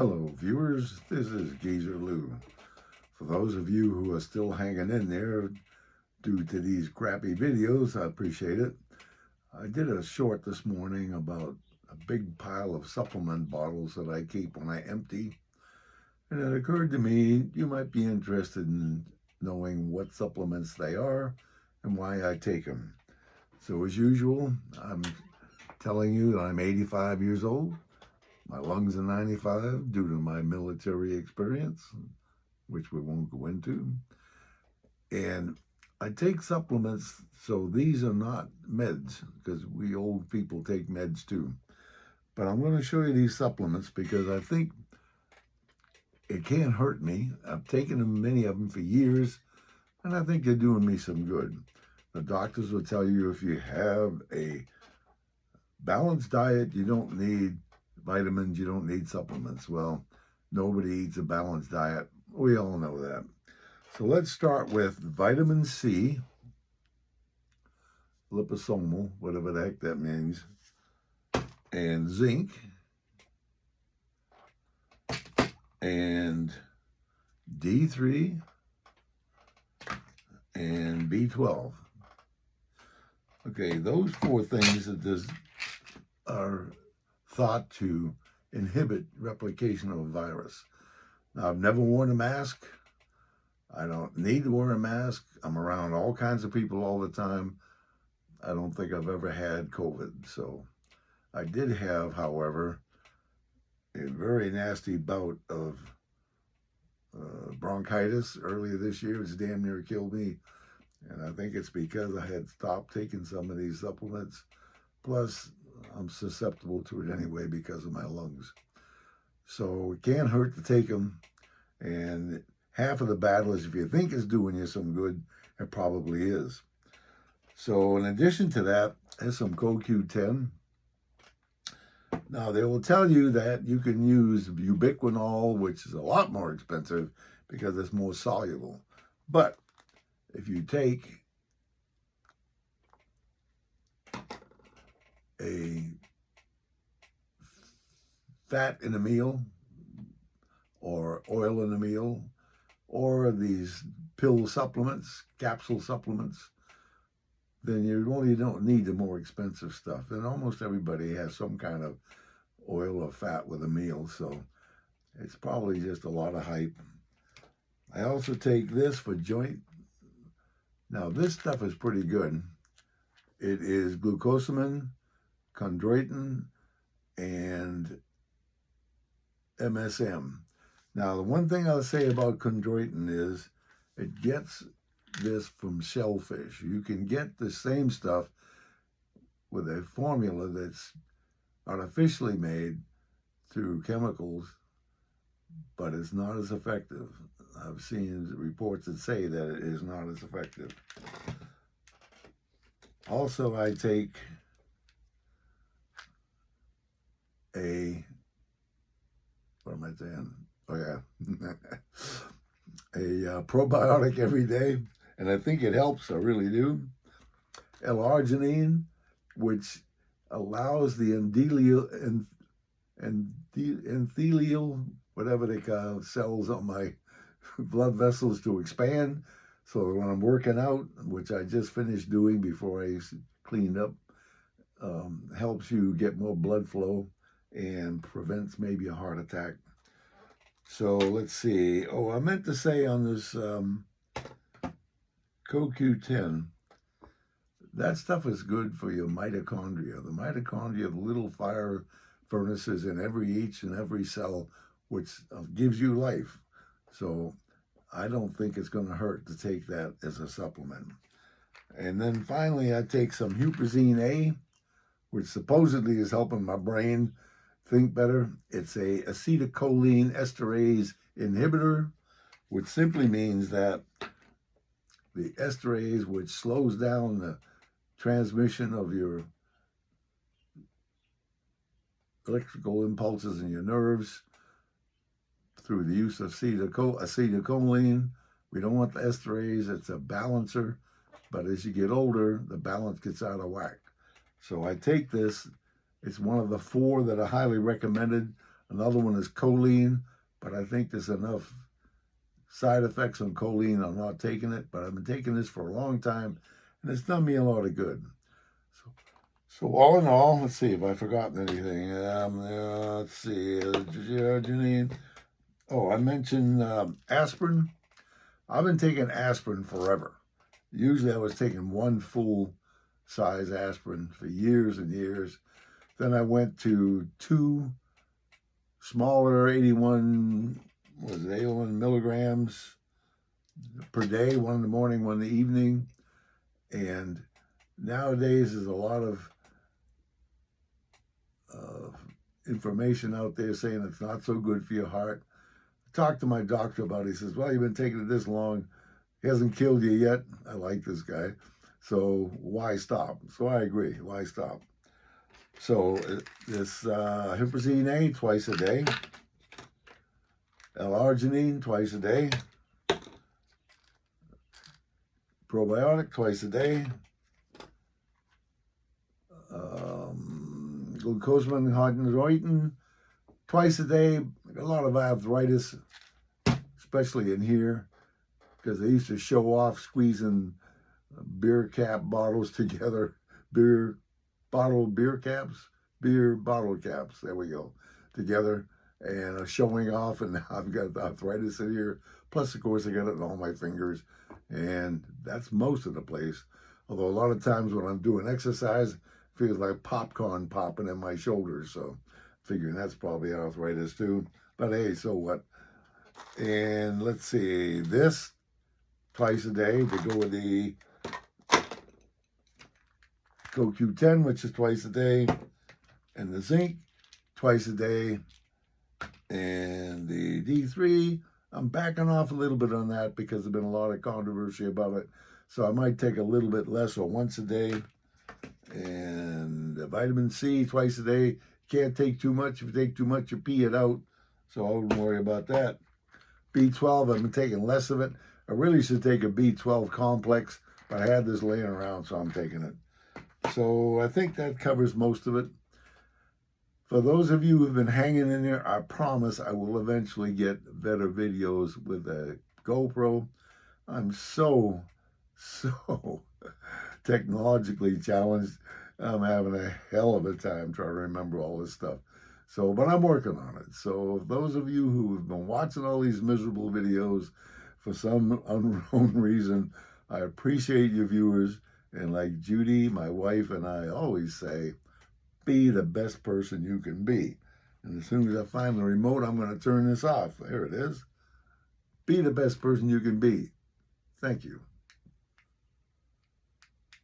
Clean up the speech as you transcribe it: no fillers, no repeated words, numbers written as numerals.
Hello, viewers. This is Geezer Lou. For those of you who are still hanging in there due to these crappy videos, I appreciate it. I did a short this morning about a big pile of supplement bottles that I keep when I empty. And it occurred to me you might be interested in knowing what supplements they are and why I take them. So as usual, I'm telling you that I'm 85 years old. My lungs are 95 due to my military experience, which we won't go into. And I take supplements, so these are not meds, because we old people take meds too. But I'm going to show you these supplements because I think it can't hurt me. I've taken many of them for years, and I think they're doing me some good. The doctors will tell you if you have a balanced diet, you don't need vitamins, you don't need supplements. Well, nobody eats a balanced diet. We all know that. So let's start with vitamin C, liposomal, whatever the heck that means, and zinc, and D3, and B12. Okay, those four things are thought to inhibit replication of a virus. Now, I've never worn a mask. I don't need to wear a mask. I'm around all kinds of people all the time. I don't think I've ever had COVID. So I did have, however, a very nasty bout of bronchitis earlier this year. It's damn near killed me. And I think it's because I had stopped taking some of these supplements. Plus, I'm susceptible to it anyway because of my lungs. So it can't hurt to take them. And half of the battle is if you think it's doing you some good, it probably is. So in addition to that, there's some CoQ10. Now, they will tell you that you can use ubiquinol, which is a lot more expensive because it's more soluble. But if you take a fat in a meal or oil in a meal or these pill supplements, capsule supplements, then you really don't need the more expensive stuff. And almost everybody has some kind of oil or fat with a meal, so it's probably just a lot of hype. I also take this for joint. Now, this stuff is pretty good. It is glucosamine, chondroitin, and MSM. Now, the one thing I'll say about chondroitin is it gets this from shellfish. You can get the same stuff with a formula that's artificially made through chemicals, but it's not as effective. I've seen reports that say that it is not as effective. Also, I take what am I saying? Oh yeah, a probiotic every day, and I think it helps. I really do. L-arginine, which allows the endothelial, whatever they call cells on my blood vessels to expand. So when I'm working out, which I just finished doing before I cleaned up, helps you get more blood flow and prevents maybe a heart attack. So let's see. Oh, I meant to say on this CoQ10, that stuff is good for your mitochondria. The mitochondria, the little fire furnaces in each and every cell, which gives you life. So I don't think it's going to hurt to take that as a supplement. And then finally, I take some Huperzine A, which supposedly is helping my brain think better. It's a acetylcholine esterase inhibitor, which simply means that the esterase, which slows down the transmission of your electrical impulses in your nerves through the use of acetylcholine. We don't want the esterase. It's a balancer. But as you get older, the balance gets out of whack. So I take this. It's one of the four that are highly recommended. Another one is choline, but I think there's enough side effects on choline. I'm not taking it, but I've been taking this for a long time, and it's done me a lot of good. So all in all, let's see if I've forgotten anything. Let's see, Janine. Oh, I mentioned aspirin. I've been taking aspirin forever. Usually I was taking one full size aspirin for years and years. Then I went to 2 smaller 81 milligrams per day, one in the morning, one in the evening. And nowadays there's a lot of information out there saying it's not so good for your heart. I talked to my doctor about it. He says, well, you've been taking it this long. He hasn't killed you yet. I like this guy. So why stop? So I agree. Why stop? So this Huperzine A twice a day. L-arginine twice a day. Probiotic twice a day. Glucosamine hydroxyurea twice a day. A lot of arthritis, especially in here, because they used to show off squeezing beer cap bottles together, beer bottle caps, there we go, together, and showing off, and I've got arthritis in here, plus of course I got it in all my fingers, and that's most of the place, although a lot of times when I'm doing exercise, it feels like popcorn popping in my shoulders, so figuring that's probably arthritis too, but hey, so what. And let's see, this twice a day to go with the CoQ10, which is twice a day, and the zinc twice a day, and the D3, I'm backing off a little bit on that because there's been a lot of controversy about it, so I might take a little bit less, or once a day. And the vitamin C twice a day. Can't take too much. If you take too much, you pee it out, so I wouldn't worry about that. B12, I've been taking less of it. I really should take a B12 complex, but I had this laying around, so I'm taking it. So I think that covers most of it. For those of you who've been hanging in there, I promise I will eventually get better videos with a GoPro. I'm so technologically challenged. I'm having a hell of a time trying to remember all this stuff. So, but I'm working on it. So those of you who have been watching all these miserable videos for some unknown reason, I appreciate your viewers. And like Judy, my wife, and I always say, be the best person you can be. And as soon as I find the remote, I'm going to turn this off. There it is. Be the best person you can be. Thank you.